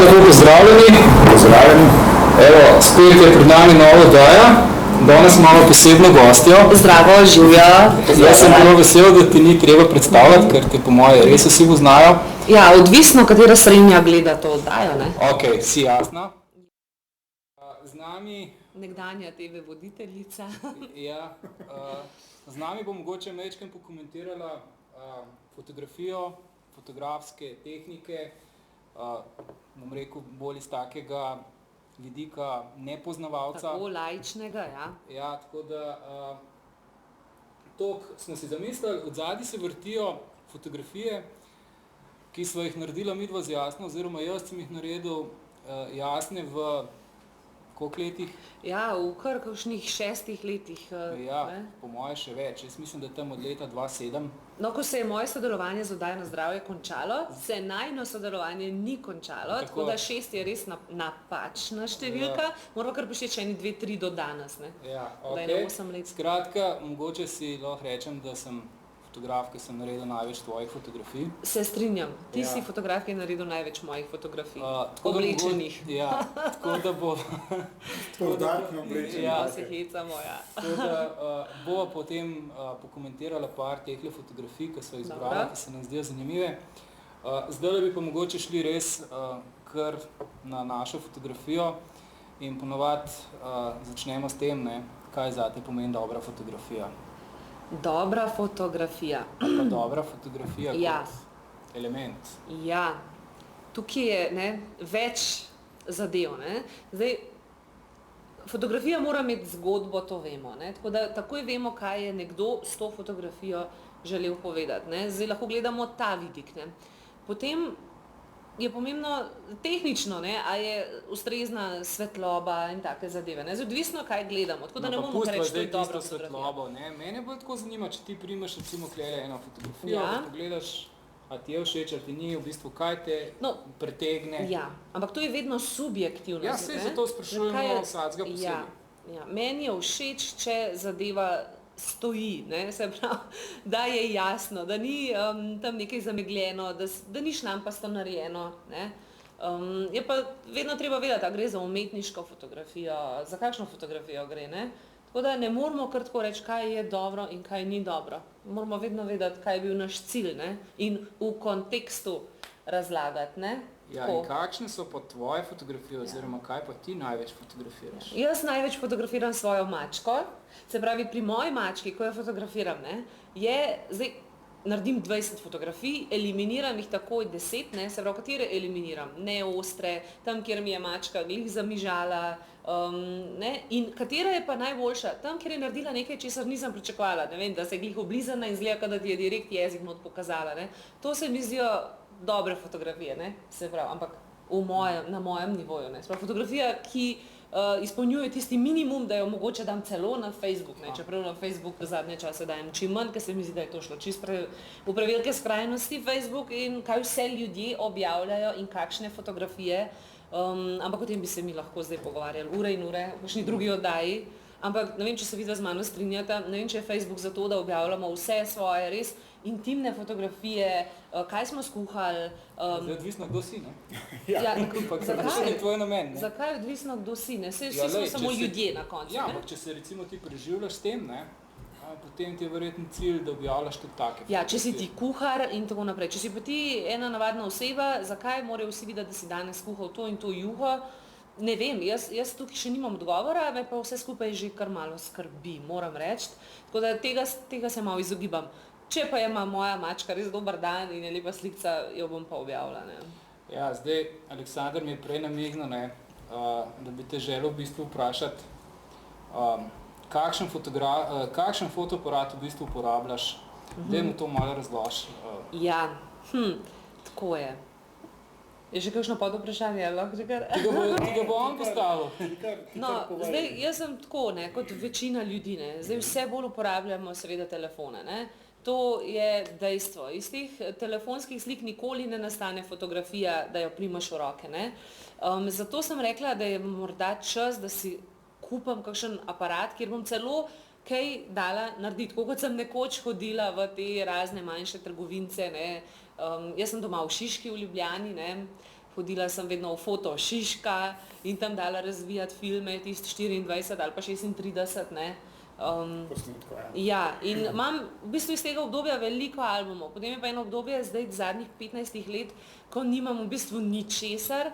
lepo pozdravljeni. Pozdravljeni. Evo, spet je pred nami nova oddaja. Danes imamo posebno gostjo. Zdravo, živjo. Jaz sem zelo vesel, da ti ni treba predstavljati, ker te po moje res vsi poznajo. Ja, odvisno, katera srednja gleda to oddajo, ne? Ok, si jasna. Z nami... Nekdanja TV voditeljica. Ja, z nami bo mogoče majčkeno pokomentirala fotografijo, fotografske tehnike, bom rekel bolj iz takega vidika nepoznavalca. Tako laičnega, ja. Ja, tako da toliko smo si zamislili, odzadaj se vrtijo fotografije, ki sva jih naredila midva z Jasno, oziroma jaz sem jih naredil Jasne v koliko letih? Ja, v kar kakšnih 6 letih. Ja, po moje še več. Jaz mislim, da tam od leta 2007. No, ko se je moje sodelovanje z oddajo Na zdravje končalo, se najino sodelovanje ni končalo, tako da 6 je res napačna številka, moramo kar prišteti še 2, 3 do danes, ne? Ja, ok. Da je na 8 let. Skratka, mogoče si lahko rečem, da sem fotograf, ki sem naredil največ tvojih fotografij. Se strinjam. Ti si fotograf, ki je naredil največ mojih fotografij. Oblečenih. Ja, tako da bo... Poudarčno oblečenih. Ja, se hecamo, ja. Tako da bova potem pokomentirala par tehle fotografij, ki so izbrala, ki se nam zdijo zanimive. Zdaj bi pa mogoče šli res kar na našo fotografijo in ponovadi začnemo s tem, ne, kaj zate pomeni dobra fotografija. Dobra fotografija. Pa dobra fotografija kot element. Ja, tukaj je več zadev. Zdaj, fotografija mora imeti zgodbo, to vemo. Tako da takoj vemo, kaj je nekdo s to fotografijo želel povedati. Zdaj lahko gledamo ta vidik. Potem je pomembno tehnično, a je ustrezna svetloba in take zadeve. Zdaj, odvisno, kaj gledamo. Tako da ne bomo reči, da je dobra fotografija. Mene bolj tako zanima, če ti primaš recimo klele eno fotografijo, da pogledaš, a ti je všeč, ali ti ni, v bistvu, kaj te pretegne. Ja, ampak to je vedno subjektivno. Ja, saj zato sprašujemo vsakega posebej. Ja, meni je všeč, če zadeva stoji, se pravi, da je jasno, da ni tam nekaj zamegljeno, da ni šlampasto narejeno. Je pa vedno treba vedeti, da gre za umetniško fotografijo, za kakšno fotografijo gre. Tako da ne moramo kar tako reči, kaj je dobro in kaj ni dobro. Moramo vedno vedeti, kaj je bil naš cilj in v kontekstu razlagati. Ja, in kakšne so pa tvoje fotografije, oziroma kaj pa ti največ fotografiraš? Jaz največ fotografiram svojo mačko, se pravi pri moji mački, ko jo fotografiram, zdaj naredim 20 fotografij, eliminiram jih takoj 10, se pravi, katere eliminiram? Neostre, tam, kjer mi je mačka glih zamižala, in katera je pa najboljša? Tam, kjer je naredila nekaj, česar nisem pričakovala, da se je glih oblizana in zgleda, da ti je direkt jezik not pokazala. To se mi zdijo dobre fotografije, se pravi, ampak na mojem nivoju. Fotografija, ki izpolnjuje tisti minimum, da jo mogoče dam celo na Facebook, čeprav na Facebook v zadnje čase dajem čim manj, ker se mi zdi, da je to šlo čisto v prevelike skrajnosti Facebook in kaj vse ljudje objavljajo in kakšne fotografije, ampak o tem bi se mi lahko zdaj pogovarjali ure in ure, v kakšni drugi oddaji, ampak ne vem, če se vidva z mano strinjata, ne vem, če je Facebook zato, da objavljamo vse svoje res intimne fotografije, kaj smo skuhali. Zdaj odvisno, kdo si, ne? Ja, zakaj je tvoj namen, ne? Zakaj odvisno, kdo si, ne? Vsi smo samo ljudje na koncu, ne? Ja, ampak če se recimo ti preživljaš s tem, ne? Potem ti je verjetno cilj, da objavljaš tudi take fotografije. Ja, če si ti kuhar in tako naprej. Če si pa ti ena navadna oseba, zakaj morajo vsi videti, da si danes kuhal to in to juho? Ne vem, jaz tukaj še nimam odgovora, me pa vse skupaj že kar malo skrbi, moram reči. Tako da tega se malo izogibam. Če pa ima moja mačka res dober dan in je lepa slikca, jo bom pa objavila. Ja, zdaj, Aleksandar mi je prej namignil, da bi te želel v bistvu vprašati, kakšen fotoaparat v bistvu uporabljaš, daj mu to malo razloži. Ja, tako je. Je še kakšno podvprašanje, lahko že kar? Ti ga bo on postavil. No, zdaj, jaz sem tako, kot večina ljudi, zdaj vse bolj uporabljamo seveda telefone, To je dejstvo. Iz teh telefonskih slik nikoli ne nastane fotografija, da jo primaš v roke. Zato sem rekla, da je morda čas, da si kupim kakšen aparat, kjer bom celo kaj dala narediti. Tako kot sem nekoč hodila v te razne manjše trgovince, jaz sem doma v Šiški v Ljubljani, hodila sem vedno v foto Šiška in tam dala razvijati filme, tisti 24 ali pa 36, ne. Posnetko, ja. Ja, in imam v bistvu iz tega obdobja veliko albumov, potem je pa eno obdobje zdaj zadnjih 15 let, ko nimam v bistvu ničesar,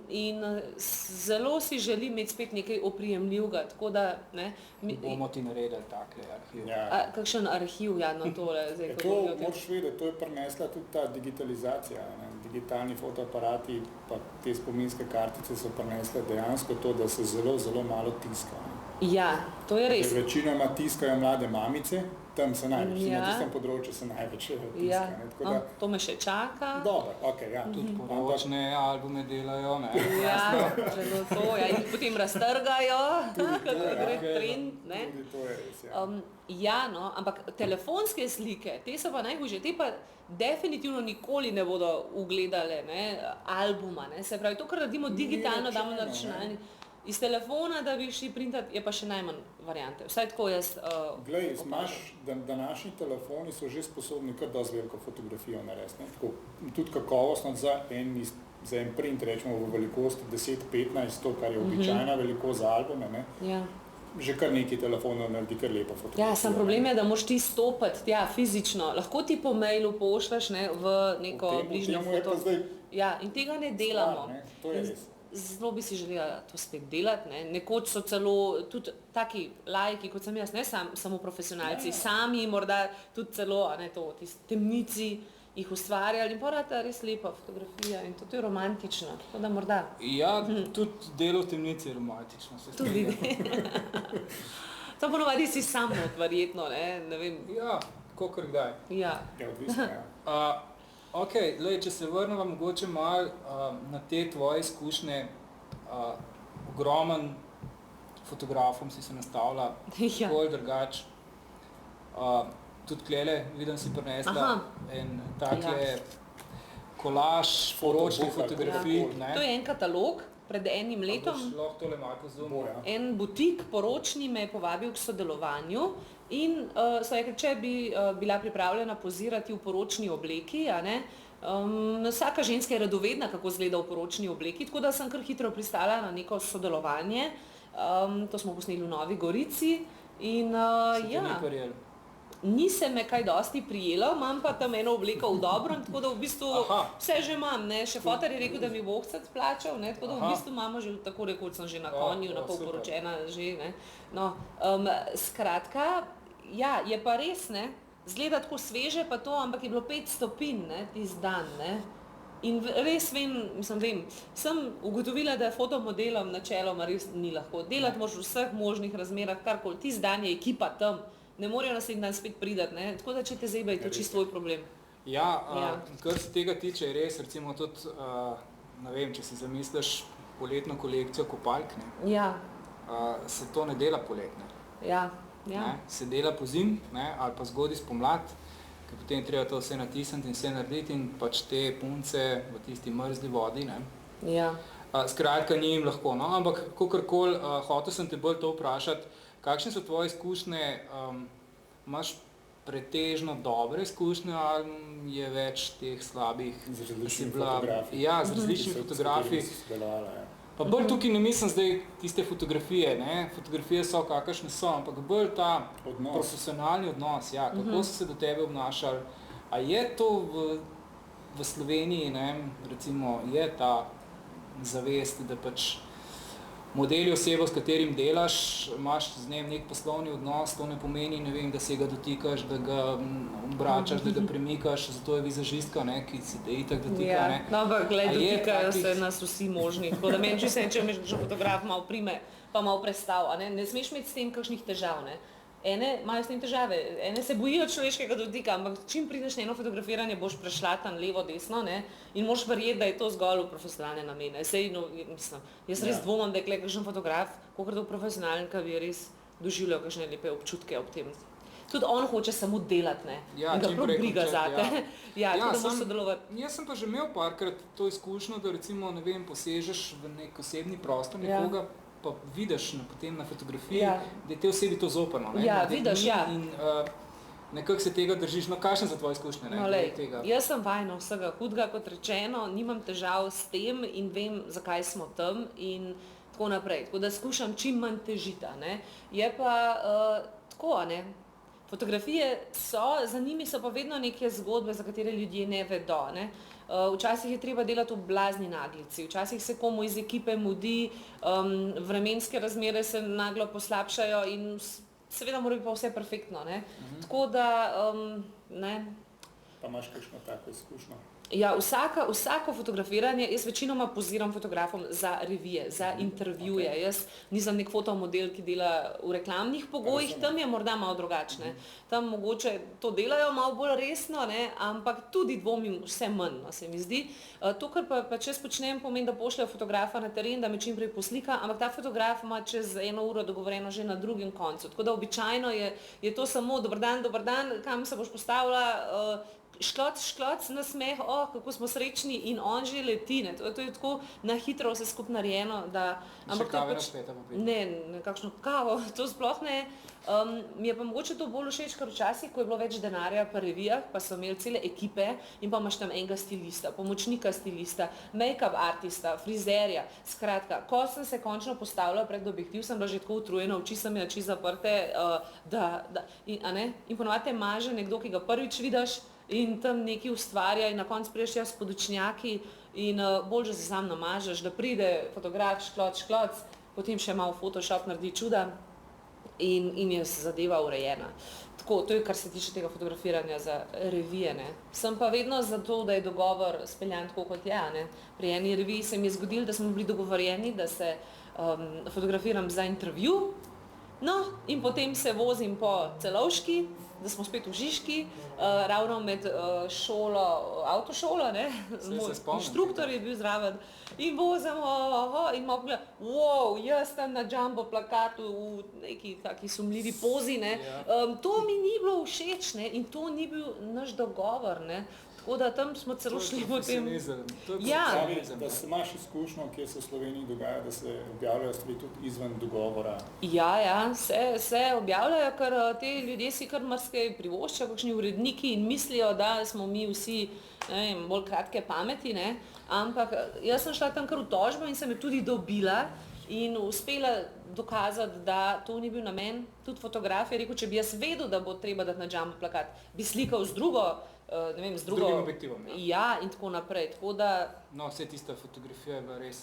in zelo si želim imeti spet nekaj oprijemljivega, tako da, ne. Bomo ti naredili takle arhiv. Ja. Kakšen arhiv, ja, no tole, zdaj, ko To govorim o tem. moraš vedeti, to je prinesla tudi ta digitalizacija, ne? Digitalni fotoaparati pa te spominske kartice so prinesle dejansko to, da se zelo, zelo malo tiska. Ne? Ja, to je res. Večinoma tiskajo mlade mamice, tam se največ, Ja. na tistem področju se največ tiska. Ja, Ne? Tako no, da, to me še čaka. dobro, okej, ja. Tudi poročne albume delajo, ne. Ja, zelo to, ja, in potem raztrgajo, Tudi to, kako ja. gre trend, ne. Tudi to je res, ja. Ja, no, ampak telefonske slike, te so pa najhujše, te pa definitivno nikoli ne bodo ugledale, ne, albuma, ne, se pravi, to, kar naredimo digitalno, damo na računalnik, iz telefona, da bi šli printati, je pa še najmanj variante, vsaj tako jaz Glej, imaš, današnji telefoni so že sposobni kar dosti veliko fotografijo narediti, ne, tako, tudi kakovostno za en print, rečemo v velikosti 10-15, to, kar je običajna velikost za albume, ne, Ja. že kar neki telefonov naredi kar lepo fotografijo. Ja, sam problem je, da moraš ti stopiti tja fizično, lahko ti po mailu pošljaš, ne, v neko bližnjo temu je pa foto. zdaj Ja, in tega ne delamo. stvar, ne, to je In res. zelo bi si želela to spet delati, ne. Nekoč so celo tudi taki laiki, kot sem jaz, ne samo profesionalci, sami morda tudi celo, a ne to, tisti temnici jih ustvarjali in porata res lepa fotografija in to je romantično, tako da morda. Ja, tudi delo v temnici je romantično, se Tudi to ponovadi si sam not, verjetno, ne vem. Ja, kakor kdaj. Ja. Ja, odvisno, ja. Ok, lej, če se vrnemo mogoče malo na te tvoje izkušnje, ogromen fotografom si se nastavila, Ja. bolj drugač. Tudi tlele, vidim, si prinesla en tak je kolaž poročnih Fotobook ali fotografij, kakorkoli. ne? To je en katalog pred enim letom. Boš lahko tole malo pozumil. Ja. En butik poročni me je povabil k sodelovanju in so rekli, če bi bila pripravljena pozirati v poročni obleki, a ne, vsaka ženska je radovedna, kako izgleda v poročni obleki, tako da sem kar hitro pristala na neko sodelovanje. To smo posneli v Novi Gorici in Se ti ni verjel? ni se me kaj dosti prijelo, imam pa tam eno obleko v dobrem, tako da v bistvu vse že imam, ne, še fotar je rekel, da mi bo ohcet plačal, ne, tako da v bistvu imamo že, tako rekoč sem že na konju, na pol super. poročena že, ne. No, skratka, ja, je pa res, ne, izgleda tako sveže pa to, ampak je bilo 5 stopinj, ne, tisti dan, ne. In res vem, sem ugotovila, da fotomodelom načeloma res ni lahko. Delati moraš v vseh možnih razmerah, karkoli, tisti dan je ekipa tam, ne morejo naslednji dan spet priti, ne, tako da če te zebe, je to čisto tvoj problem. Ja, Ja. kar se tega tiče, je res, recimo tudi, ne vem, če si zamisliš poletno kolekcijo kopalk, ne, Ja, se to ne dela poletne. ja, Ne, ja. se dela pozim, ne, ali pa zgodaj spomlad, ker potem treba to vse natisniti in vse narediti in pač te punce v tisti mrzli vodi, ne. Ja. Skratka, ni jim lahko, no, ampak kakorkoli, hotel sem te bolj to vprašati, kakšne so tvoje izkušnje, imaš pretežno dobre izkušnje ali je več teh slabih? Z Si različnimi bila- fotografi. Ja, z različnimi fotografi. Pa bolj tukaj ne mislim zdaj tiste fotografije, ne, fotografije so kakršne so, ampak bolj ta Odnos. profesionalni odnos, ja, kako so se do tebe obnašali, a je to v Sloveniji, ne, recimo, je ta zavest, da pač modeli osebo, s katerim delaš, imaš z njim nek poslovni odnos, to ne pomeni, ne vem, da se ga dotikaš, da ga obračaš, da ga premikaš, zato je vizažistka, ne, ki se te itak dotika, Ja, ne. no, ampak glej, A je dotikajo se takih- nas vsi možni, tako da meni čisto če me že fotograf malo prime, pa malo prestav, a ne smeš imeti s tem kakšnih težav, ne. Ene imajo s tem težave, ene se bojijo človeškega dotika, ampak čim prideš na eno fotografiranje, boš prešlatan levo, desno, ne, in moraš verjeti, da je to zgolj v profesionalne namene. Sej, no, mislim, jaz res Ja. dvomim, da je kle kakšen fotograf, kakor da v profesionalen, ki bi res doživljal kakšne lepe občutke ob tem. Tudi on hoče samo delati, ne, Ja, in ga čim prav prej briga končati, zate. Ja, tako da moraš sam- sodelovati. Jaz sem pa že imel parkrat to izkušnjo, da recimo, ne vem, posežeš v nek osebni prostor Ja. nekoga, pa vidiš potem na fotografiji, Ja. da je te osebi to zoprno. Ne? Ja, Da vidiš, ni- ja. In nekako se tega držiš, no kakšne so tvoje izkušnje? No, jaz sem vajena vsega hudega, kot rečeno, nimam težav s tem in vem, zakaj smo tam in tako naprej. Tako da skušam čim manj težita. Ne. Je pa tako, ne. Fotografije za njimi so pa vedno neke zgodbe, za katere ljudje ne vedo. Ne. Včasih je treba delati v blazni naglici, včasih se komu iz ekipe mudi, vremenske razmere se naglo poslabšajo in seveda mora biti pa vse perfektno. Ne. Tako da, ne. Pa imaš kakšno tako izkušnjo? Ja, vsako fotografiranje, jaz večinoma poziram fotografom za revije, za intervjuje. Jaz nisem nek fotomodel, ki dela v reklamnih pogojih, tam je morda malo drugačne. Tam mogoče to delajo malo bolj resno, ne, ampak tudi dvomim vse manj, no, se mi zdi. To, kar pa čez počnem, pomeni, da pošljajo fotografa na teren, da me čim prej poslika, ampak ta fotograf ima čez 1 uro dogovoreno že na drugem koncu. Tako da običajno je to samo dober dan, kam se boš postavila, škloc, nasmeh, kako smo srečni in on že leti, ne. To je tako na hitro vse skupaj narejeno, da... Še kave razpeta pa pride? Ne, kakšno kavo, to sploh ne. Mi je pa mogoče to bolj všeč, ker včasih, ko je bilo več denarja pa revijah, pa so imeli cele ekipe in pa imaš tam enega stilista, pomočnika stilista, make-up artista, frizerja, skratka, ko sem se končno postavila pred objektiv, sem bila že tako utrujena, oči sem imela čisto zaprte, in ponovadi te maže nekdo, ki ga prvič vidiš, in tam nekaj ustvarja in na koncu prideš s podočnjaki in bolj, že se sam namažeš, da pride fotograf, škloc, potem še malo Photoshop naredi čuda in je zadeva urejena. Tako, to je, kar se tiče tega fotografiranja za revije, ne. Sem pa vedno za to, da je dogovor speljan tako, kot je, ne. Pri eni reviji se mi je zgodilo, da smo bili dogovorjeni, da se fotografiram za intervju, no, in potem se vozim po Celovški, da smo spet v Žižki, ravno med avtošolo, ne, moj inštruktor je bil zraven in vozimo in malo pogleda, jaz tam na jumbo plakatu v neki taki sumljivi pozi, ne, to mi ni bilo všeč, ne, in to ni bil naš dogovor, ne. Tako da tam smo celo šli potem... Ja. Da imaš izkušnjo, kjer se v Sloveniji dogaja, da se objavljajo stvari tudi izven dogovora? Ja, se objavljajo, ker te ljudje si kar marsikaj privoščajo, kakšni uredniki in mislijo, da smo mi vsi, ne vem, bolj kratke pameti, ne, ampak jaz sem šla tam kar v tožbo in sem jo tudi dobila in uspela dokazati, da to ni bil namen. Tudi fotograf je rekel, če bi jaz vedel, da bo treba dati na jumbo plakat, bi slikal z drugim objektivom. Ja, in tako naprej, tako da... No, vse tista fotografija je bila res,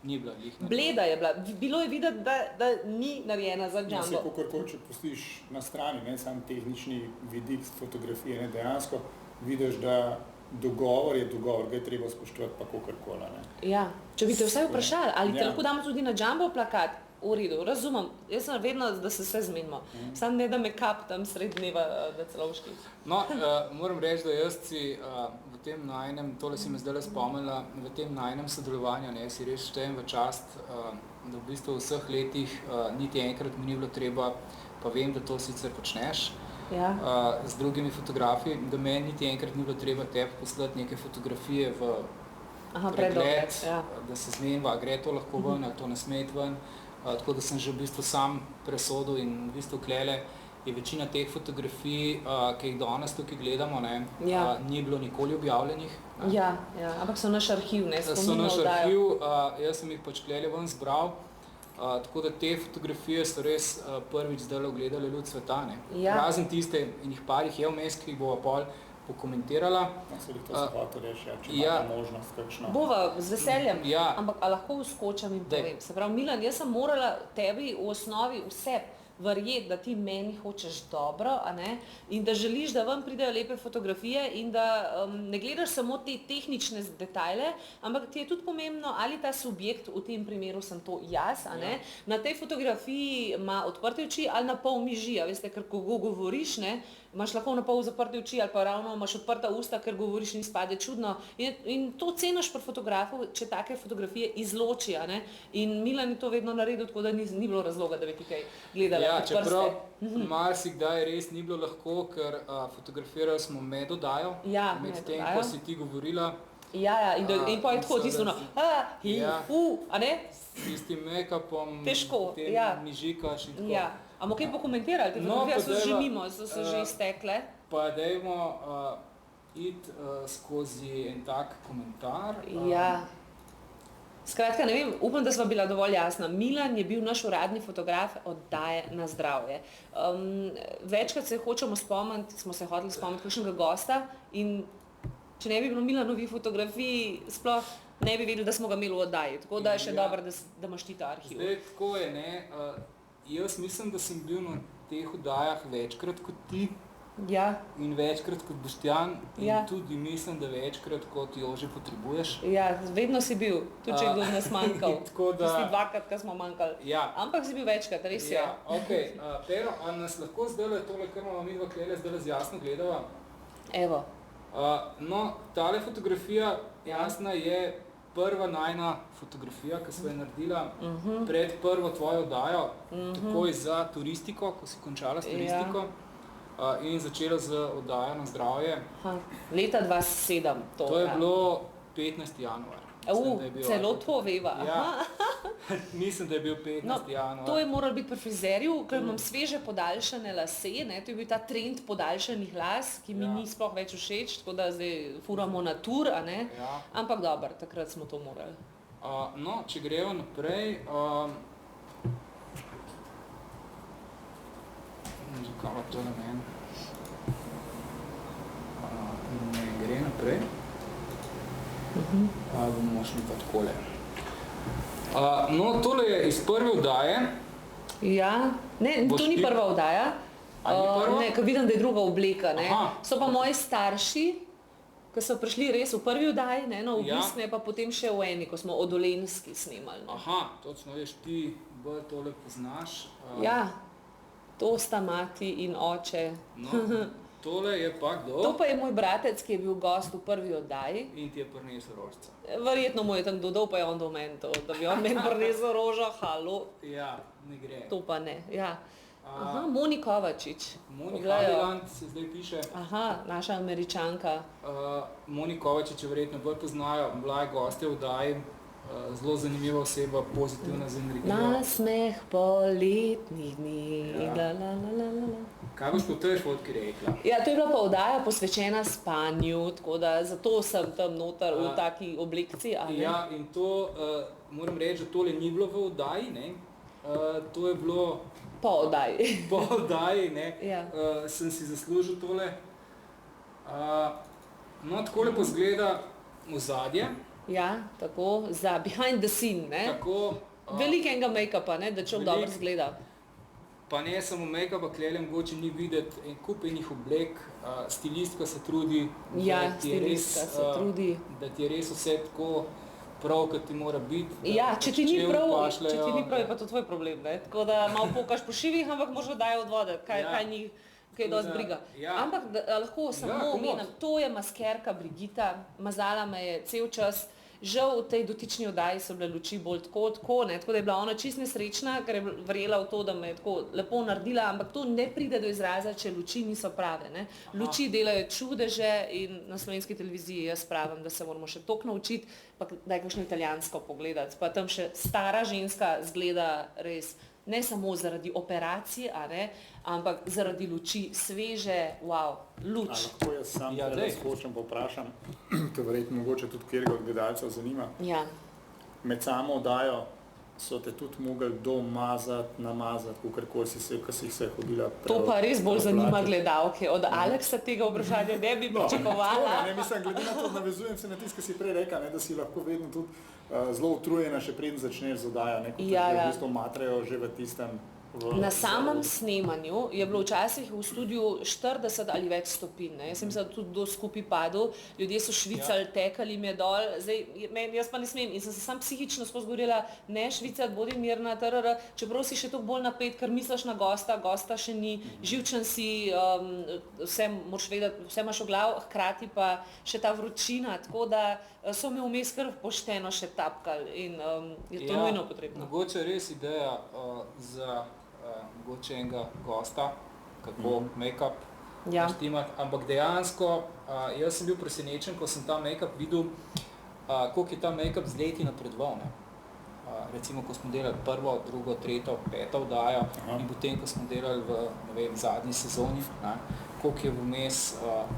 ni bila lihna. Bleda je bila, bilo je videti, da ni narejena za jumbo. Se kakorkoli, če pustiš na strani, ne, sam tehnični vidik fotografije, ne, dejansko vidiš, da dogovor je dogovor, ga je treba spoštovati pa kakorkoli, ne. Ja, če bi te vsaj vprašali, ali te lahko damo tudi na jumbo plakat, v redu, razumem, jaz sem vedno, da se vse zmenimo. Sam ne da me kap tam sred dneva na Celovški. No, moram reči, da jaz si v tem najnem, tole si me zdajle spomnila, v tem najnem sodelovanju, ne, si res štejem v čast, da v bistvu v vseh letih niti enkrat mi ni bilo treba, pa vem, da to sicer počneš, z drugimi fotografi, da meni niti enkrat ni bilo treba tebi poslati neke fotografije v pregled, da se zmenjava, gre to lahko ven, ali to ne sme iti ven. Tako da sem že v bistvu sam presodil in v bistvu klele je večina teh fotografij, ki jih danes tukaj gledamo, ne, ni bilo nikoli objavljenih. Ja, ampak so naš arhiv, ne, spominjal dajo. So naš arhiv, jaz sem jih pač klele ven zbral, tako da te fotografije so res prvič zdaj ogledali ljud sveta, ne. Razen tiste in jih parih je vmes, ki jih bova pol pokomentirala. Se jih to zahvato reši, če imate možnost kakšno. Bova, z veseljem, ampak lahko uskočam in povem. Se pravi, Milan, jaz sem morala tebi v osnovi vse verjeti, da ti meni hočeš dobro, a ne, in da želiš, da ven pridejo lepe fotografije in da ne gledaš samo te tehnične detajle, ampak ti je tudi pomembno, ali ta subjekt, v tem primeru sem to jaz, a ne, na tej fotografiji ima odprte oči ali na pol miži, a veste, ker ko govoriš, ne, imaš lahko na pol zaprte oči ali pa ravno imaš odprta usta, ker govoriš in spade čudno. In to ceniš pri fotografu, če take fotografije izloči, a ne. In Milan je to vedno naredil, tako da ni bilo razloga, da bi ti kaj gledala. Ja, čeprav marsikdaj res ni bilo lahko, ker fotografirali smo med oddajo, med tem, ko si ti govorila. Ja, in pa je tako tisto, a ne? S tistim make-upom, težko, potem mižikaš in tako. A bomo kaj pokomentirali? Te fotografije so že mimo, so se že iztekle. Pa dajmo iti skozi en tak komentar. Ja. Skratka, ne vem, upam, da sva bila dovolj jasna. Milan je bil naš uradni fotograf oddaje Na zdravje. Večkrat se hočemo spomniti, smo se hoteli spomniti kakšnega gosta in če ne bi bilo Milanovih fotografij, sploh ne bi vedeli, da smo ga imeli v oddaji. Tako da je še dobro, da imaš ti ta arhiv. Zdaj, tako je, ne. Jaz mislim, da sem bil na teh oddajah večkrat kot ti. Ja. In večkrat kot Boštjan in tudi mislim, da večkrat kot Jože potrebuješ. Ja, vedno si bil, tudi če je kdo nas manjkal. Tisti dvakrat, ko smo manjkali. Ja. Ampak si bil večkrat, res je. Ja, okej. Pero, a nas lahko zdajle tole, kar imamo midva klele, zdajle zjasno gledava? Evo. No, tale fotografija jasna je prva najna fotografija, ki sva je naredila pred prvo tvojo oddajo, takoj za turistiko, ko si končala s turistiko. In začela z oddajo Na zdravje. Leta 2007. To je bilo 15. januar. Celo to veva. Ja. Mislim, da je bil 15. januar. To je moralo biti pri frizerju, ker imam sveže podaljšane lase, ne? To je bil ta trend podaljšanih las, ki mi ni sploh več všeč, tako da zdaj furamo na tur, a ne? Ja. Ampak dobro, takrat smo to morali. No, če greva naprej, zakaj to na meni? Ne gre naprej. Bomo šli pa takole. No, tole je iz prve oddaje. Ja, ne, to ni prva oddaja. Ne, ker vidim, da je druga obleka, ne. So pa moji starši, ko so prišli res v prvi oddaji, ne, na obisk, ne, pa potem še v eni, ko smo o Dolenjski snemali. Točno, veš, ti bolj tole poznaš. Ja. To sta mati in oče. No, tole je pa kdo? To pa je moj bratec, ki je bil gost v prvi oddaji. In ti je prinesel rožico. Verjetno mu je tam dodal, pa je on do meni to, da bi on meni prinesel rožo, halo. Ja, ne gre. To pa ne, ja. Moni Kovačič. Moni Haviland se zdaj piše. Naša Američanka. Moni Kovačič je verjetno bolj poznajo, bila je gostja v oddaji. Zelo zanimiva oseba, pozitivna z energijo. Nasmeh poletnih dni, Kaj boš po tej fotki rekla? Ja, to je bila pa oddaja posvečena spanju, tako da zato sem tam noter v taki oblekciji, ali? Ja, in to, moram reči, da tole ni bilo v oddaji, ne? To je bilo... Po oddaji. Po oddaji, ne? Ja. Sem si zaslužil tole. No, takole pa zgleda ozadje. Ja, tako, za behind the scene, ne? Tako. Velikega make-upa, ne, da človek dobro zgleda. Pa ne samo make-upa, klele mogoče ni videti en kup enih oblek, stilistka se trudi, ja, stilistka se trudi, da ti je res vse tako prav, kot ti mora biti. Ja, če ti ni prav, je pa to tvoj problem, ne? Tako da malo pokaš po šivih, ampak moraš oddajo odvoditi, kaj njih, kaj je dosti briga. Ampak lahko samo omenim, to je maskerka Brigita, mazala me je cel čas. Žal v tej dotični oddaji so bile luči bolj tako, ne, tako da je bila ona čist nesrečna, ker je verjela v to, da me je tako lepo naredila, ampak to ne pride do izraza, če luči niso prave, ne. Luči delajo čudeže in na slovenski televiziji jaz pravim, da se moramo še toliko naučiti, pa daj kakšno italijansko pogledati, pa tam še stara ženska zgleda res, ne samo zaradi operacije, a ne, ampak zaradi luči, sveže, wow, luč. Lahko jaz sam hočem poprašam, to verjetno mogoče tudi kjerega od gledalcev zanima. Ja. Med samo oddajo so te tudi mogli domazati, namazati, kakorkoli si jih se hodila To pa res bolj zanima gledalke. Od Aleksa tega vprašanja ne bi pričakovala. Mislim, glede na to, navezujem se na tisto, ki si prej rekla, da si lahko vedno tudi zelo utrujena, še preden začneš z oddajo, ko te v bistvu matrajo že v tistem. Na samem snemanju je bilo včasih v studiu 40 ali več stopinj, ne. Jaz sem se tudi do skupaj padel, ljudje so švicali, tekali mi je dol, zdaj, jaz pa ne smem in sem se sam psihično skozi govorila, ne švicati, bodi mirna, čeprav si še toliko bolj napet, ker misliš na gosta še ni, živčen si, vse moraš vedeti, vse imaš v glavu, hkrati pa še ta vročina, tako da so me vmes kar pošteno še tapkali in je to nujno potrebno. Mogoče res ideja za mogoče enega gosta, kako make-up naštimati, ampak dejansko jaz sem bil presenečen, ko sem ta make-up videl, koliko je ta make-up z leti napredoval, ne. recimo, ko smo delali prvo, drugo, tretjo, peto vdajo in potem, ko smo delali v, ne vem, zadnji sezoni, ne, koliko je vmes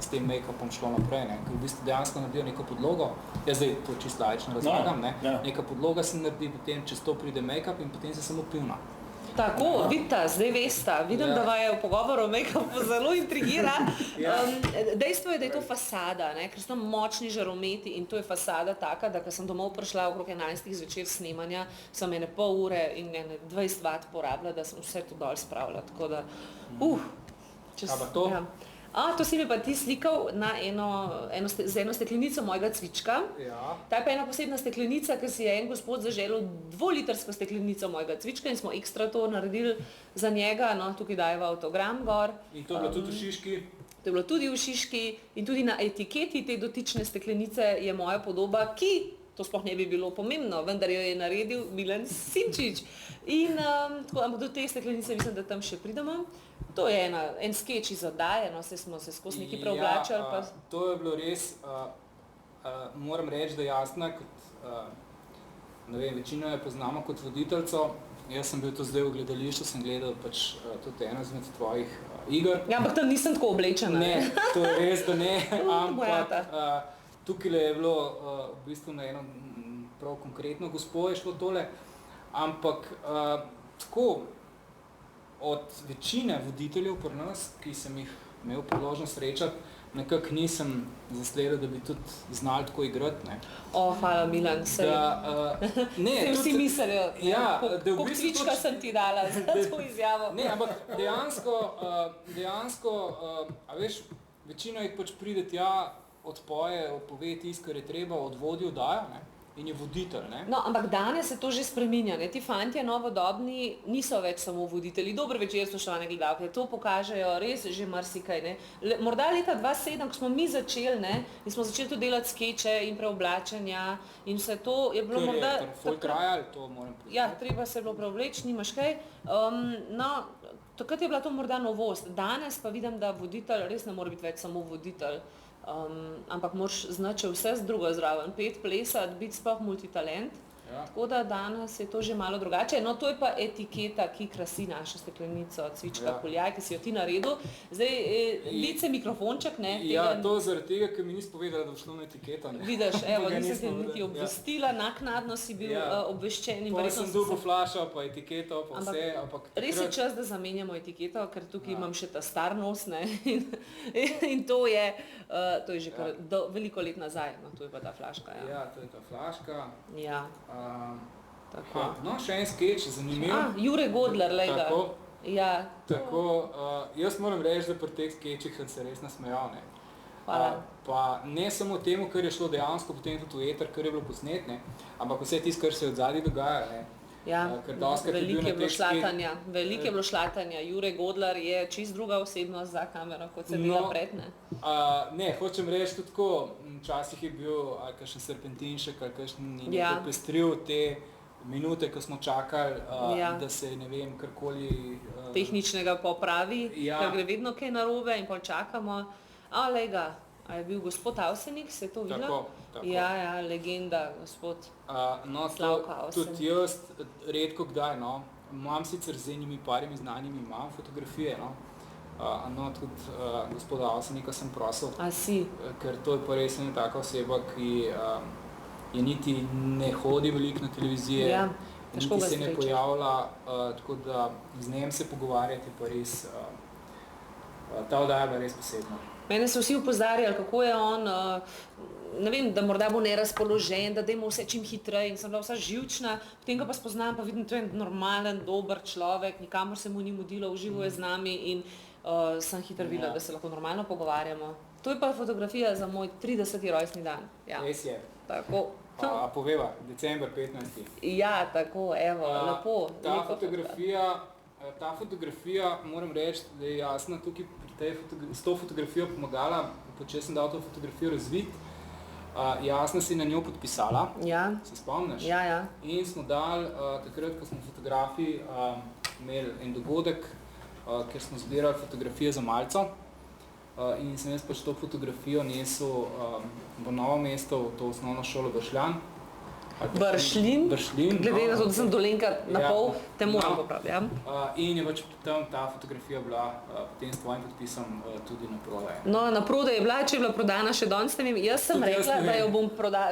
s tem make-upom šlo naprej, ne, ker v bistvu dejansko naredijo neko podlogo, jaz zdaj to čisto laično razlagam, ne, neka podloga se naredi, potem čez to pride make-up in potem se samo pivna. Tako, vidite, zdaj veste, vidim, da vaju v pogovoru make-upu zelo intrigira. Dejstvo je, da je to fasada, ne? Ker so tam močni žarometi in to je fasada taka, da ko sem domov prišla okrog 11. zvečer snemanja, sem ene pol ure in 20 vat porabila, da sem vse to dol spravila, tako da, to? Ja. To si mi pa ti slikal na z eno steklenico mojega cvička. Ja. Ta je pa ena posebna steklenica, ker si je en gospod zaželel 2-litrsko steklenico mojega cvička in smo ekstra to naredili za njega, no, tukaj dajeva avtogram gor. In to je bilo tudi v Šiški? To je bilo tudi v Šiški in tudi na etiketi te dotične steklenice je moja podoba, ki, to sploh ne bi bilo pomembno, vendar jo je naredil Milan Simčič. In do te steklenice mislim, da tam še pridemo. To je en skeč iz oddaje, no, se smo se skozi nekaj preoblačali. Ja, to je bilo res, moram reči, da Jasna, kot, ne vem, večino jo poznamo kot voditeljco. Jaz sem bil to zdaj v gledališču, sem gledal pač tudi eno izmed tvojih iger. Ja, ampak tam nisem tako oblečena. Ne, to je res, da ne, ampak tukaj je bilo v bistvu na eno prav konkretno gospo je šlo tole, ampak tako, od večine voditeljev pri nas, ki sem jih imel priložnost srečati, nekako nisem zasledil, da bi tudi znali tako igrati, ne. Hvala Milan, se vsi mislijo, koliko cvička sem ti dala za to izjavo. Ne, ampak dejansko, a veš, večino jih pač pride tja, odpoje, pove tisto, kar je treba, odvodi vdajo, ne. In je voditelj, ne? No, ampak danes se to že spreminja, ne? Ti fantje novodobni niso več samo voditelji. Dober večer, spoštovane gledalke, to pokažejo res že marsikaj, ne? Morda leta 2007, ko smo mi začeli, ne? In smo začeli tudi delati skeče in preoblačenja in vse to je bilo morda... Kar je full trial, to moram povedati. Ja, treba se je bilo preobleči, nimaš kaj. No, takrat je bila to morda novost. Danes pa vidim, da voditelj res ne more biti več samo voditelj. Ampak moraš znati vse z drugo zraven, pet, plesati, biti sploh multitalent. Tako da danes je to že malo drugače. No, to je pa etiketa, ki krasi našo steklenico cvička Kuljaj, ki si jo ti naredil. Zdaj, lice mikrofonček, ne? Ja, to zaradi tega, ker mi nisi povedala, da bo šlo na etiketo, ne? Vidiš, evo, nisem te niti obvestila, naknadno si bil obveščen. Pa sem dobil flašo, pa etiketo, pa vse, ampak... Res je čas, da zamenjamo etiketo, ker tukaj imam še ta star nos, ne? In to je že kar veliko let nazaj, no, to je pa ta flaška, ja. Ja, to je ta flaška. Ja. No, še en skeč, zanimiv. Jure Godler, lejda. Tako. Ja. Tako, jaz moram reči, da pri teh skečih sem se res nasmejal, ne. Hvala. Pa ne samo temu, kar je šlo dejansko potem tudi v eter, kar je bilo posnet, ne, ampak vse tisto, kar se je od zadaj dogaja, ne. Ja, veliko je bilo šlatanja. Jure Godler je čist druga osebnost za kamero, kot se bila pred, ne? Ne, hočem reči tudi tako, včasih je bil ali kakšen serpentinšek, ali kakšen popestril te minute, ko smo čakali, da se, ne vem, karkoli... Tehničnega popravi, ker gre vedno kaj narobe in pol čakamo. Lega, a je bil gospod Avsenik, se je to videla? Tako. Ja, legenda, gospod Slavko Avsenik. Tudi jaz redko kdaj, no, imam sicer z enimi parimi znanimi, imam fotografije, no, tudi gospoda Avsenika sem prosil. A si? Ker to je pa res ena taka oseba, ki je niti ne hodi veliko na televizije, niti se ne pojavlja, tako da z njem se pogovarjati pa res, ta oddaja je res posebna. Mene so vsi upozarjali, kako je on, ne vem, da morda bo nerazpoložen, da dajmo vse čim hitreje in sem bila vsa živčna, potem ga pa spoznam, pa vidim, to je normalen, dober človek, nikamor se mu ni mudilo, uživuje z nami in sem hitro videla, da se lahko normalno pogovarjamo. To je pa fotografija za moj 30. rojstni dan. Ja. Res je. Tako. A poveva, december 15. Ja, tako, evo, lepo. Ta fotografija, moram reči, da je Jasna tukaj s to fotografijo pomagala, če sem dal to fotografijo razviti. Jasna si na njo podpisala, se spomniš? Ja. In smo dali, takrat, ko smo fotografi imeli en dogodek, ker smo zbirali fotografije za Malco, in sem jaz pač to fotografijo nesel v Novo mesto, v to osnovno šolo Bršljan. Bršljin, glede na to, da sem Dolenjka na pol, te moram popraviti. Ja. In je pač tam ta fotografija bila potem s tvojim podpisom tudi na prodaj. No, na prodaj je bila, če je bila prodana še danes, ne vem, jaz sem rekla, da jo bom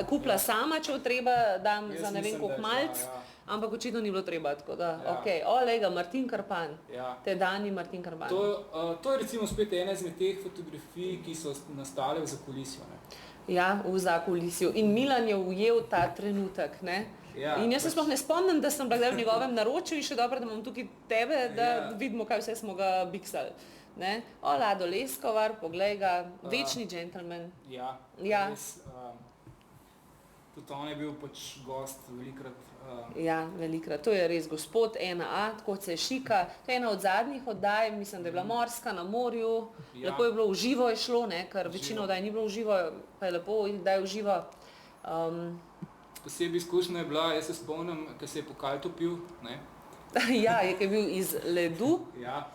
kupila sama, če jo treba, dam za ne vem koliko malc, ampak očitno ni bilo treba, tako da, okej, olega, Martin Krpan, te dani Martin Krpan. To je recimo spet ena izmed teh fotografij, ki so nastale v zakulisju, ne? Ja, v zakulisju. In Milan je ujel ta trenutek, ne? In jaz se sploh ne spomnim, da sem bila v njegovem naročju in še dobro, da imam tukaj tebe, da vidimo, kaj vse smo ga biksali. Ne? O, Lado Leskovar, poglej ga, večni džentelmen. Ja. Res, tudi on je bil pač gost velikrat. Ja, velikrat. To je res gospod 1A, tako se šika. To je ena od zadnjih oddaj, mislim, da je bila Morska na morju. Lepo je bilo v živo je šlo, ne? Ker večina oddaj ni bilo v živo, pa je lepo, da je v živo. Posebej izkušnja je bila, jaz se spomnim, ko se je pokal topil, ne? Ja, je bil iz ledu. Ja.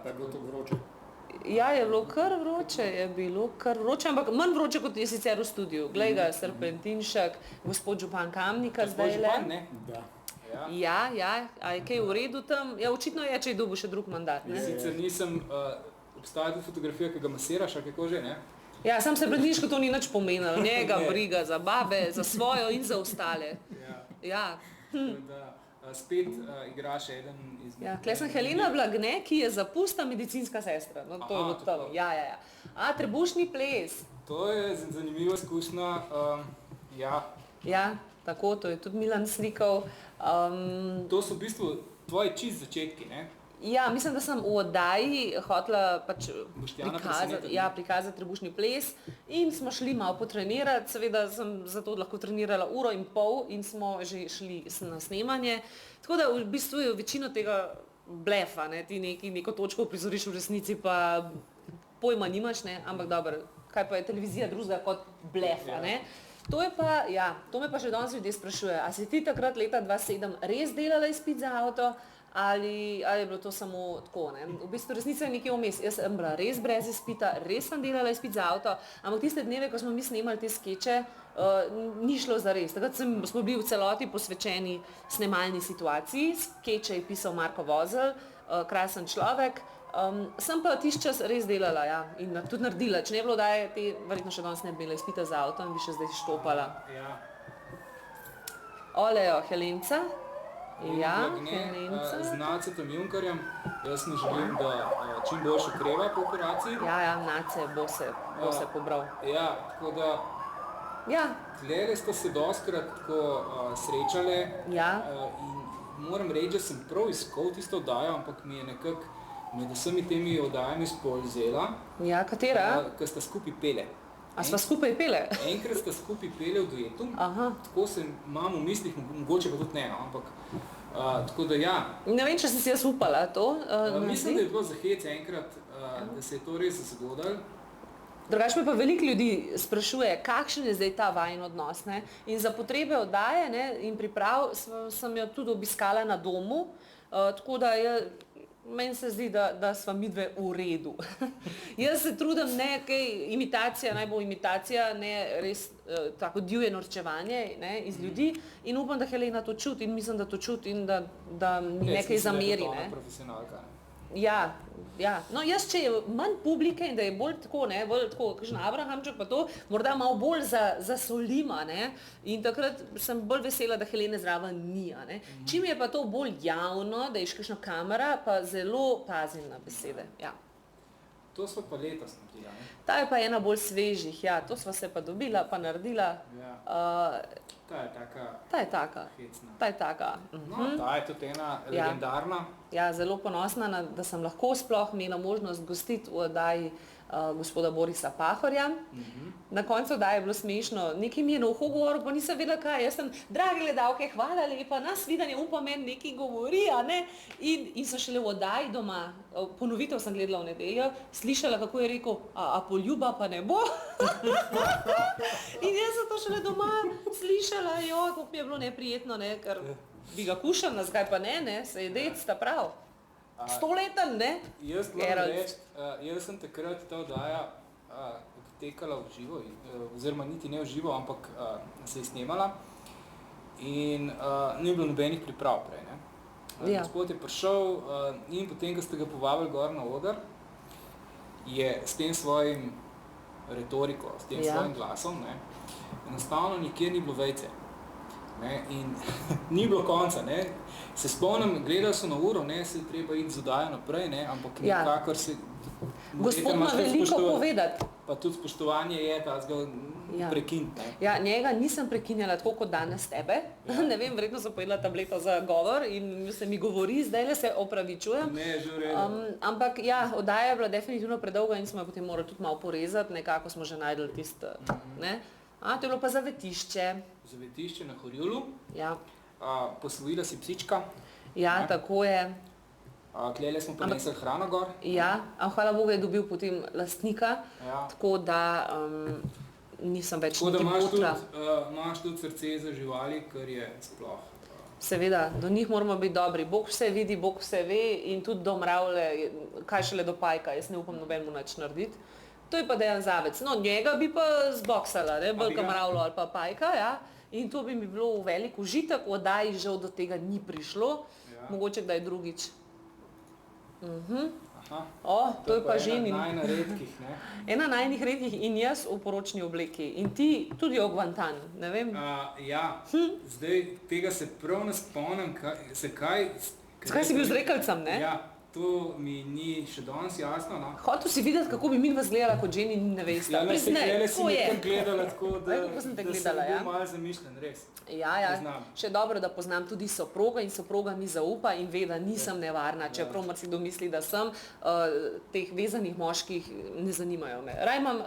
Pa je bilo to vroče. Ja, je bilo kar vroče, ampak manj vroče, kot je sicer v studiu. Glej ga, Serpentinšek, gospod župan Kamnika zdaj le. Gospod župan, ne? Ja, a je kaj v redu tam? Ja, očitno je, če je dobil še drug mandat, ne? Sicer nisem, obstaja tudi fotografija, ki ga masiraš, ali kako že, ne? Ja, sam Serpentinško to ni nič pomenil, njega briga za babe, za svojo in za ostale. Ja. Spet igraš eden izmed... Ja, tukaj sem Helena Blagne, ki je zapusta medicinska sestra. No, to je tam. Ja. A, trebušni ples. To je zanimiva izkušnja, Ja, tako, to je tudi Milan slikal. To so v bistvu tvoji čist začetki, ne? Ja, mislim, da sem v oddaji hotela pač prikazati trebušni ples in smo šli malo potrenirati, seveda sem zato lahko trenirala 1,5 ure in smo že šli na snemanje, tako da v bistvu je večino tega blefa, ne, ti neko točko prizoriš v resnici pa pojma nimaš, ne, ampak dobro, kaj pa je televizija drugega kot blefa, ne. To je pa, to me pa še danes ljudje sprašuje, a si ti takrat leta 2007 res delala izpit za avto, ali je bilo to samo tako, ne. V bistvu resnica je nekaj vmes, jaz sem bila res brez izpita, res sem delala izpit za avto, ampak tiste dneve, ko smo mi snemali te skeče, ni šlo za res. Takrat smo bili v celoti posvečeni snemalni situaciji, skeče je pisal Marko Vozelj, krasen človek, sem pa tisti čas res delala, in tudi naredila, če ne bilo daje, verjetno še danes ne bi imela izpita za avto in bi še zdaj štopala. Olejo, Helenca. Helenca. Z Nacetom Junkarjem, jaz ne želim, da čim boljš okreva po operaciji. Nace bo se pobral. Tako da, tlele sta se dostkrat tako srečale in moram reči, da sem prav iskal tisto oddajo, ampak mi je nekako med vsemi temi oddajami spolzela. Katera? Ko sta skupaj pele. A sva skupaj pele? Enkrat sta skupaj pele v duetu, tako se imam v mislih, mogoče pa tudi ne, ampak tako da Ne vem, če sem si jaz upala to. Mislim, da je bilo za hec enkrat, da se je to res zgodilo. Drugače me pa veliko ljudi sprašuje, kakšen je zdaj ta vajin odnos, ne? In za potrebe oddaje, ne, in priprav sem jo tudi obiskala na domu, tako da meni se zdi, da sva midve v redu. Jaz se trudim, ne kaj imitacija, naj bo imitacija, ne res tako divje norčevanje, ne, iz ljudi in upam, da Helena to čuti in mislim, da to čuti in da mi nekaj zameri. Ne? Profesionalka. No jaz, če je manj publike in da je bolj tako, ne, bolj tako, kakšen Abrahamček pa to, morda malo bolj zasolima, ne, in takrat sem bolj vesela, da Helene zraven ni, ne. Čim je pa to bolj javno, da je kakšna kamera, pa zelo pazim na besede, To sva pa letos naredila, ne? Ta je pa ena bolj svežih, to sva se pa dobila, pa naredila. Ta je taka. Hecna. Ta je taka. No, ta je tudi ena legendarna. Zelo ponosna, da sem lahko sploh imela možnost gostiti v oddaji gospoda Borisa Pahorja. Na koncu oddaje je bilo smešno, nekaj mi je na uho govoril, pa nisem vedela kaj, jaz sem, dragi gledalke, hvala lepa, nas videnje, pa meni nekaj govori, ne, in sem šele v oddaji doma, ponovitev sem gledala v nedeljo, slišala, kako je rekel, a poljuba pa ne bo. In jaz sem to šele doma slišala, kako mi je bilo neprijetno, ne, ker bi ga kušala, zakaj pa ne, se je dec, ta prav. 100-leten, ne? Jaz moram reči, jaz sem takrat ta oddaja, tekala v živo, oziroma niti ne v živo, ampak se je snemala in ni bilo nobenih priprav prej. Ne? Ja. Gospod je prišel in potem, ko ste ga povabili gor na oder, je s tem svojim retoriko, s tem svojim glasom, ne, enostavno nikjer ni bilo vejce. Ne, in ni bilo konca. Ne. Se spomnim, gledali so na uro, ne, se je treba iti z oddajo naprej, ne, ampak nekakor se... Gospod ima veliko povedati. Pa tudi spoštovanje je ta prekinit. Ne. Ja, njega nisem prekinjala tako kot danes tebe. Ja. Ne vem, verjetno sem pojedla tableto za govor in se mi govori, zdajle se opravičujem. Ne, že v redu. Ampak ja, oddaja je bila definitivno predolga in smo jo potem morali tudi malo porezati, nekako smo že najdeli tisto, ne. To je bilo pa zavetišče. Zavetišče na Horjulu. Ja. Posvojila si psička. Ja, tako je. Tlele smo prinesli hrano gor. Ja, hvala Bogu je dobil potem lastnika, tako da nisem več niti botra. Tako da imaš tudi srce za živali, kar je sploh. Seveda, do njih moramo biti dobri. Bog vse vidi, Bog vse ve in tudi do mravlje, kaj šele do pajka, jaz ne upam nobenemu nič narediti. To je pa Dejan Zavec. No, njega bi pa zboksala, ne, bolj mravlo ali pa pajka, ja. In to bi mi bilo velik užitek, v oddaji žal do tega ni prišlo, mogoče kdaj drugič. To je pa ženin. Ena redkih, ne? Ena najnih redkih in jaz v poročni obleki. In ti tudi ogvantan, ne vem. Ja, zdaj tega se prav ne spomnim, kaj si bil z rekelcem, ne? Ja, to mi ni še danes jasno, no. Hotel si videti, kako bi mi izgledala kot ženin in nevesta. Ja, si me tam gledala tako, da sem bil malo zamišljen, res. Ja, še dobro, da poznam tudi soproga in soproga mi zaupa in ve, da nisem nevarna, čeprav marsikdo misli, da sem, teh vezanih moških ne zanimajo me. Raj imam,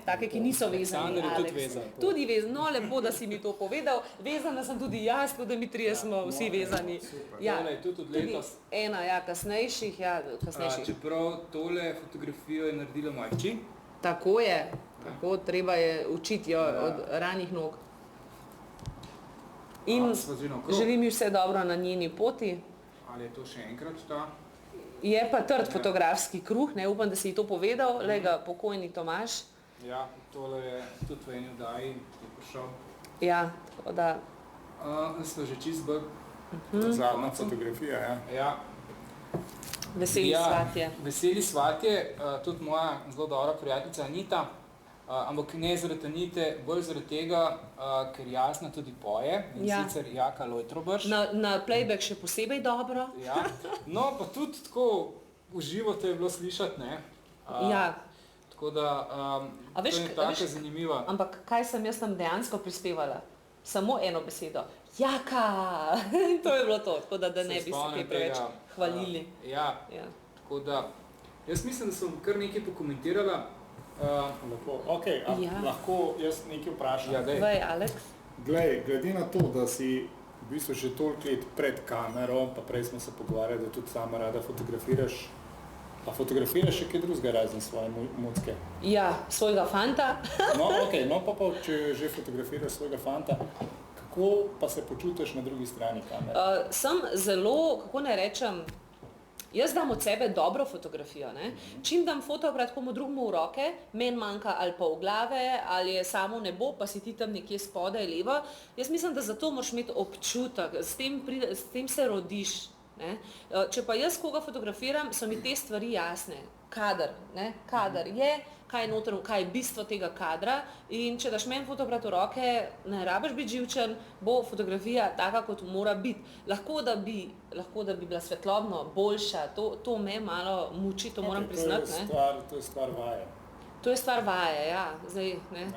take, ki niso vezani. Aleksandar je tudi vezan. Tudi vezan, no lepo, da si mi to povedal. Vezana sem tudi jaz, tudi mi trije smo vsi vezani. Tole je tudi od letos. Ena, kasnejših. Čeprav tole fotografijo je naredila moja hči. Tako je, tako treba je učiti jo od ranih nog. In želim ji vse dobro na njeni poti. Ali je to še enkrat ta? Je pa trd fotografski kruh, ne upam, da si ji to povedal, lega pokojni Tomaž. Ja, tole je tudi v eni oddaji prišel. Ja, tako da... Smo že čist bolj. Zadnja fotografija, ja. Ja. Veseli svatje. Veseli svatje, tudi moja zelo dobra prijateljica Anita, ampak ne zaradi Anite, bolj zaradi tega, ker Jasna tudi poje, in sicer Jaka Lojtrobrž. Na playback še posebej dobro. Ja, no pa tudi tako v živo te je bilo slišati, ne. Ja. Tako da, to je taka zanimiva. Ampak kaj sem jaz tam dejansko prispevala? Samo eno besedo. Jaka! To je bilo to, tako da ne bi se kaj preveč hvalili. Ja, tako da, jaz mislim, da sem kar nekaj pokomentirala. Ok, lahko jaz nekaj vprašam? Ja, dej. Vaj, Aleks. Glede na to, da si v bistvu že toliko let pred kamero, pa prej smo se pogovarjali, da tudi sama rada fotografiraš. A fotografiraš še kaj drugega razen svoje mucke? Ja, svojega fanta. No pa če že fotografiraš svojega fanta, kako pa se počutiš na drugi strani kamere? Sem zelo, kako ne rečem, jaz dam od sebe dobro fotografijo, ne? Čim dam fotoapparat komu drugemu v roke, meni manjka ali pol glave, ali je samo nebo, pa si ti tam nekje spodaj levo. Jaz mislim, da zato moraš imeti občutek, s tem se rodiš. Ne? Če pa jaz koga fotografiram, so mi te stvari jasne. Kadar je, kaj je noter, kaj je bistvo tega kadra in če daš meni fotoapparat v roke, ne rabiš biti živčen, bo fotografija taka, kot mora biti. Lahko da bi bila svetlobno boljša, to me malo muči, to moram priznati. To je stvar vaje. To je stvar vaje, ja. Zdaj, ne?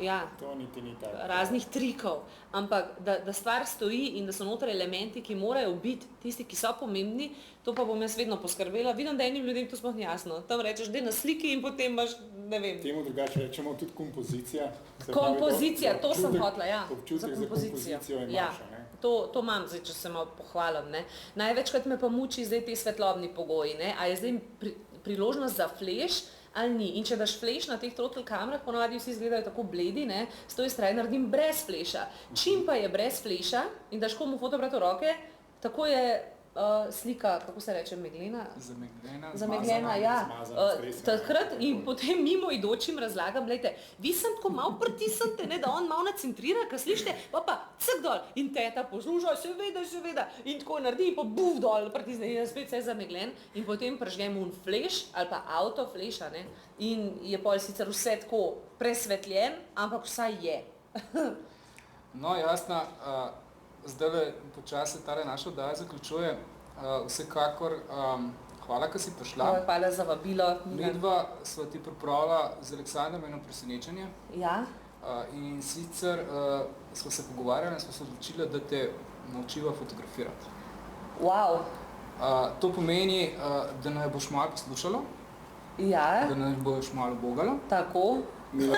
Ja, to niti ni tako. Raznih trikov, ampak da stvar stoji in da so noter elementi, ki morajo biti tisti, ki so pomembni, to pa bom jaz vedno poskrbela. Vidim, da enim ljudem to sploh ni jasno. Tam rečeš, da je na sliki in potem imaš, ne vem. Temu drugače rečemo tudi kompozicija. Kompozicija, to sem hotla, ja. Občutek za kompozicijo imaš, ne? To imam zdaj, če se malo pohvalim, ne. Največkrat me pa muči zdaj te svetlobni pogoji, ne. A je zdaj priložnost za flash ali ni. In če daš flash na teh throttle kamerah, ponavadi vsi izgledajo tako bledi, ne, s to strani naredim brez flasha. Čim pa je brez flasha in daš komu fotoapparat v roke, tako je slika, kako se reče, meglena? Zamegljena, ja. Stresena. Takrat in potem mimo idočim razlagam, glejte, vi sem tako malo pritisnite, ne, da on malo nacentrira, ko slišite, pa cek dol in teta posluša, seveda, in tako naredi, pa buf dol, pritisne in spet vse zamegljen in potem prežgem un flash ali pa auto flasha, ne, in je pol sicer vse tako presvetljen, ampak vsaj je. No, jasno, zdaj počasi tale naša oddaja zaključuje. Vsekakor, hvala, ko si prišla. Hvala za vabilo. Midva sva ti pripravila z Aleksandrom eno presenečenje. Ja. In sicer sva se pogovarjala in sva se odločila, da te naučiva fotografirati. Wow. To pomeni, da naj boš malo poslušala, Ja. da naj boš malo bogala. Tako. Mila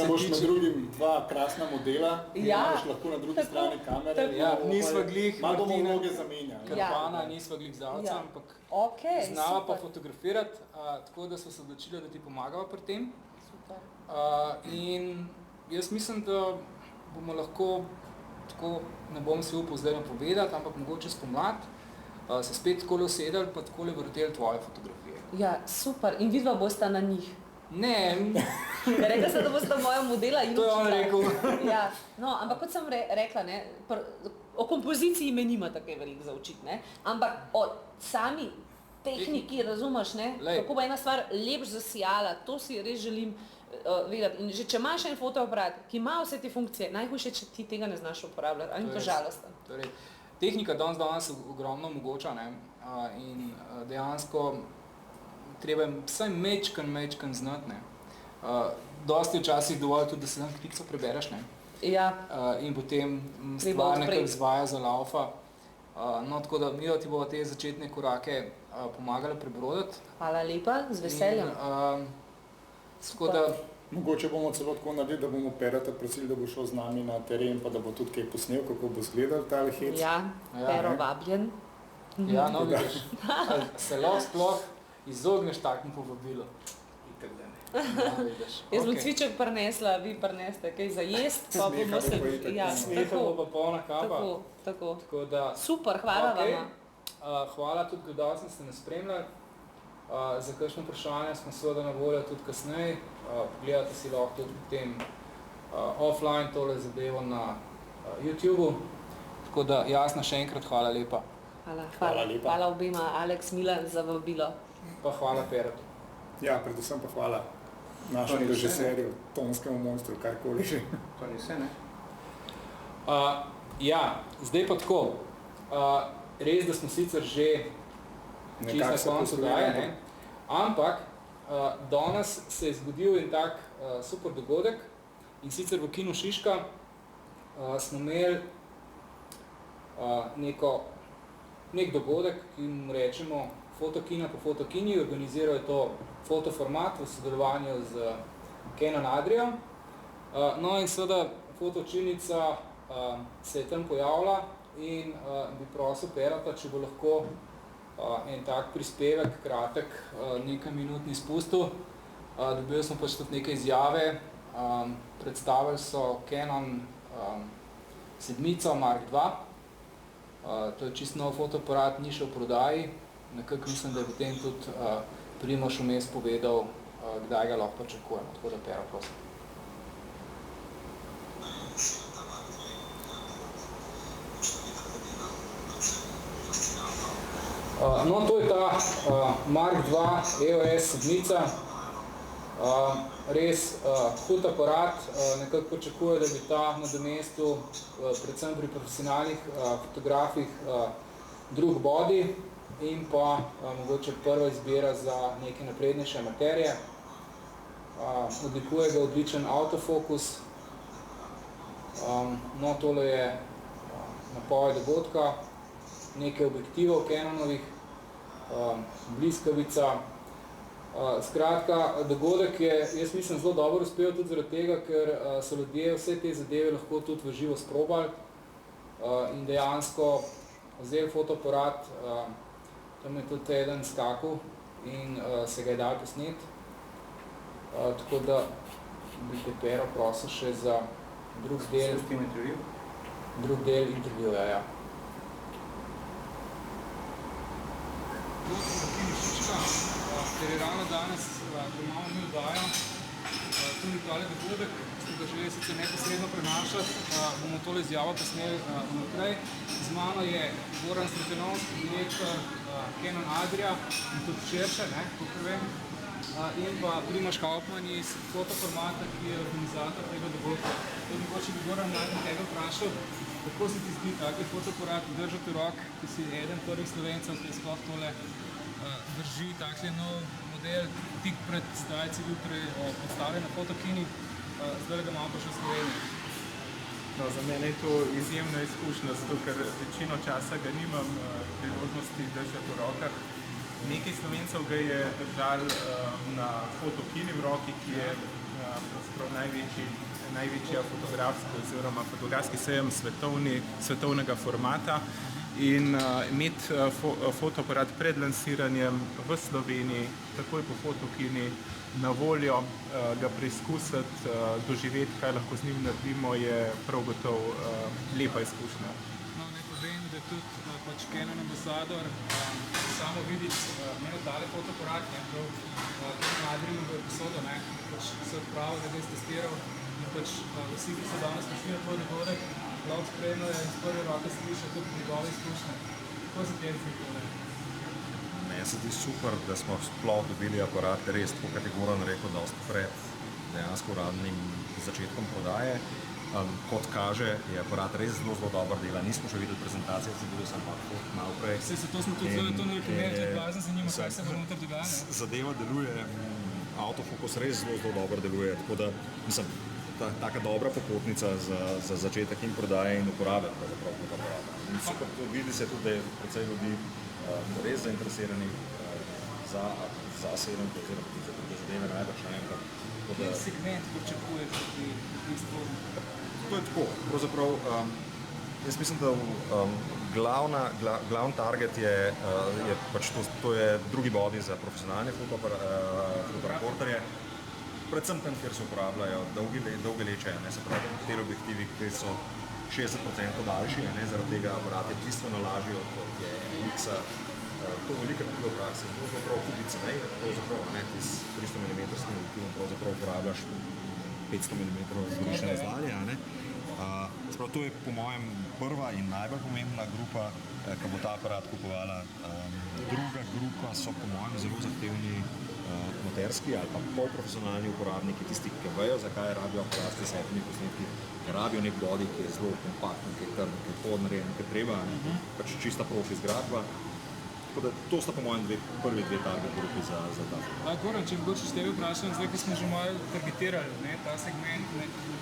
boš med drugim dva krasna modela, Ja. imaš lahko na drugi strani kamere. tako. Ja, nisva glih Malo bomo Martina vloge zamenjali. Krpana, nisva glih Zavca, Ja. ampak Okay, znava pa super. fotografirati, tako da sva se odločila, da ti pomagava pri tem. Super. In jaz mislim, da bomo lahko, tako ne bom si upal zdaj napovedati, ampak mogoče spomlad, se spet takole usedali pa takole vrteli tvoje fotografije. Ja, super. In vidva bosta na njih. Ne, Rekla sem, da bosta moja modela in to je on rekel. Ja, no, ampak kot sem rekla, ne, o kompoziciji me nima tako veliko za učiti, ne, ampak o sami tehniki, razumeš, ne, Lej. kako bo ena stvar lepš zasijala, to si res želim vedeti. In že če imaš en fotoaparat, ki ima vse te funkcije, najhujše, če ti tega ne znaš uporabljati, ali ni to res. žalostno. Torej, tehnika danes ogromno omogoča, ne, in dejansko treba je vsaj mečkan znati, ne. Dosti včasih dovolj tudi, da se tam knjigico prebereš, ne. Ja, In potem Treba stvar odpreti. nekako zvaja za laufa. No, tako da mi ti bomo te začetne korake pomagali prebroditi. hvala lepa, z veseljem. In, tako da, Mogoče bomo celo tako naredili, da bomo Perata prosili, da bo šel z nami na teren, pa da bo tudi kaj posnel, kako bo izgledal ta hec. Ja, Ja, Pero ne. vabljen. ja, no, vidiš, ali se lahko sploh izogneš takmu povabilu. Itak da ne. No, vidiš. Jaz bom Okej. cviček prinesla, vi prinesete kaj za jest, pa Smeha bomo bo se... pa itak Ja, polno. Smeha bo pa polna kapa. tako. Tako da, Super, hvala okej. vama. Hvala tudi, da ste nas spremljali. Za kakšno vprašanje smo seveda na voljo tudi kasneje. Pogledate si lahko tudi potem offline tole zadevo na YouTubeu. Tako da, Jasna, še enkrat hvala lepa. Hvala lepa. Hvala obema, Aleks, Milan, za vabilo. Pa hvala Peratu. Ja, predvsem pa hvala našemu režiserju, tonskemu monstru, karkoli že. To ni vse, ne? Ja, zdaj pa tako. Res, da smo sicer že čisto na se koncu poslušamo. daje, ne? Ampak danes se je zgodil en tak super dogodek in sicer v Kinu Šiška smo imeli nek dogodek, ki mu rečemo Fotokina po Fotokini, organizirajo to fotoformat v sodelovanju z Canon Adrio. No in seveda fotoučilnica se je tam pojavila in bi prosil Perata, če bo lahko en tak prispevek, kratek, nekaj minutni spustil. Dobili smo pač tudi neke izjave, predstavili so Canon 7 Mark II. To je čisto nov fotoaparat, ni še v prodaji. Nekako mislim, da je potem tudi Primož vmes povedal, kdaj ga lahko pričakujemo. Tako da Pera, prosim. No, to je ta Mark II EOS 7. Res hud aparat, nekako pričakuje, da bi ta nadomestil predvsem pri profesionalnih fotografih drug body in pa mogoče prva izbira za neke naprednejše materije. Odlikuje ga odličen autofokus. No, tole je napoved dogodka, nekaj objektivov Canonovih, bliskavica. Skratka, dogodek je, jaz mislim, zelo dobro uspel tudi zaradi tega, ker so ljudje vse te zadeve lahko tudi v živo sprobali in dejansko vzeli fotoaparat, tam je tudi eden skakal in se ga je dal posnet. Tako da bi te Pero prosil še za drug del intervjuja. Ja. fotografij Šička, ker je ravno danes, da imamo mi oddajo, tudi tale dogodek, ki ste ga želeli sicer neposredno prenašati, bomo tole izjavo posneli naprej. Z mano je Goran Sretenovski, direktor Canon Adria in tudi širše, kako vem, in pa Primož Kaufmann iz Fotoformata, ki je organizator tega dogodka. Tudi mogoče bi Goran najprej tega vprašal, kako se ti zdi takle fotoaparat držati v rok, ki si eden prvih Slovencev, ki je sploh tole drži takle nov model, tik pred zdajci bil predstavljen na Fotokini, zdaj ga imamo pa še v Sloveniji. No, za mene je to izjemna izkušnja, zato ker večino časa ga nimam priložnosti držati v rokah. Nekaj Slovencev ga je držal na Fotokini v roki, ki je največja fotografski sejem svetovnega formata. In imeti fotoaparat pred lansiranjem v Sloveniji, takoj po Fotokini, na voljo, ga preizkusiti, doživeti, kaj lahko z njim naredimo, je prav gotovo lepa izkušnja. No, naj povem, da tudi Canon ambasador samo videti meni tale fotoaparat, Canon Adria v epizodo, se odpravil, da ga je testiral in vsi, ki so danes prišli na tvoj dogodek, lahko spremljajo in z prve roke slišajo tudi njegove izkušnje. Kako se ti zdi tole? Meni se zdi super, da smo sploh dobili aparat res, tako kot je Goran rekel, dosti pred dejansko uradnim začetkom prodaje. Kot kaže, je aparat res zelo dobro dela. Nismo še videli prezentacije, videl sem pa malo prej. To smo tudi zelo to naredili, tudi važno zanima, kaj se bo noter dogaja. Zadeva deluje, autofokus res zelo dobro deluje, tako da mislim, taka dobra popotnica za začetek in prodaje in uporabe fotoaparata. Super, vidi se tudi, da je precej ljudi res zainteresiranih za sedem, oziroma za druge zadeve najbrž. Kje segment pričakuješ pri izboru? To je tako, pravzaprav, jaz mislim, da glavni target je pač to je drugi body za profesionalne fotoreporterje, predvsem tam, kjer se uporabljajo dolge leče, se pravi, teleobjektivi, ki so 60% daljši, zaradi tega aparat je bistveno lažji od X-a. To velika tudi v praksi, pravzaprav tudi cenej, pravzaprav, ti s 300 mm objektivom pravzaprav uporabljaš 500 mm zgorišče razdalje. To je po mojem prva in najbolj pomembna grupa, ki bo ta aparat kupovala. Druga grupa so po mojem zelo zahtevni amaterski ali pa polprofesionalni uporabniki, tisti, ki vejo, zakaj rabijo aparat s setimi posnetki, ki rabijo nek body, ki je zelo kompaktn, ki je trn, ki je podnarejen, ki je treba, pač čista profi zgradba. Tako da to sta po mojem prvi dve target grupi za ta. Goran, če mogoče s tebi vprašam, zdaj, ko smo že malo targetirali ta segment,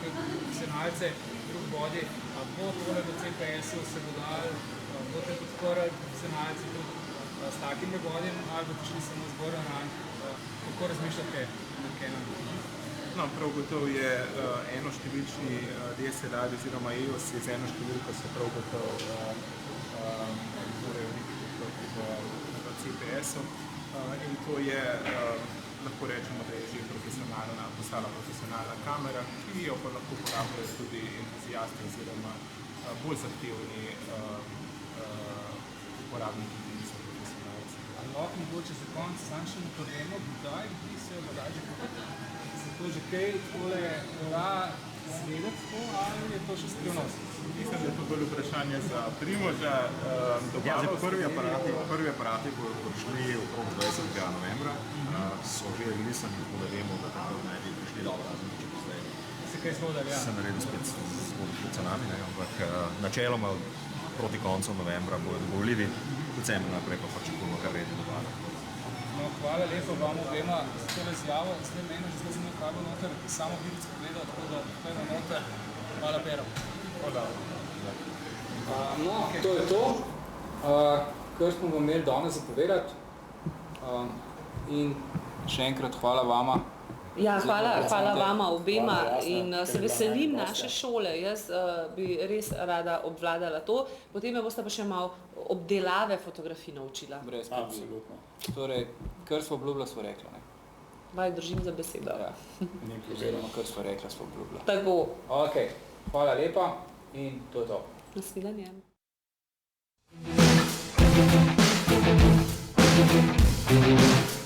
profesionalce, drug body, bo tole do CPS-u se bo dal, boste podporali profesionalci tudi s takimi bodyjem, ali bo prišli samo z Goranom, kako razmišljate na Canon? No, prav gotovo je enoštevilčni DSLR oziroma EOS je z eno številko se prav gotovo v CPS-u in to je, lahko rečemo, da je že postala profesionalna kamera, ki jo pa lahko uporabljajo tudi entuzijasti oziroma bolj zahtevni uporabniki, ki niso profesionalci. Ali lahko mogoče za konec sam še ne povemo, kdaj bi se že kupiti? Se to že kaj tole da svedeti to, ali je to še skrivnost? Mislim, da je to bolj vprašanje za Primoža. Prvi aparati bodo prišli okrog 20. novembra, so že releasani, tako da vemo, da tako naj bi prišli dobro, razen če bi zdaj se naredil spet s cenami, ampak načeloma proti koncu novembra bodo dobavljivi, decembra naprej pa pričakujemo kar redno dobavo. No, hvala lepo vam obema za tole izjavo. Zdaj meni že zdaj kaj bo noter samo videti pogledal, tako da pojmo noter. Hvala, Pero. Hvala. No, to je to, kar smo vam imeli danes zapovedati. In še enkrat hvala vama. Ja, hvala vama obema in se veselim naše šole. Jaz bi res rada obvladala to, potem me boste pa še malo obdelave fotografij naučila. Brez absolutno. Torej, kar smo obljubila, smo rekla, ne? Vaj, držim za besedo. Ja, oziroma, kar smo rekla, smo obljubila. Tako. Ok, hvala lepa in to je to. Nasvidenje. Hvala.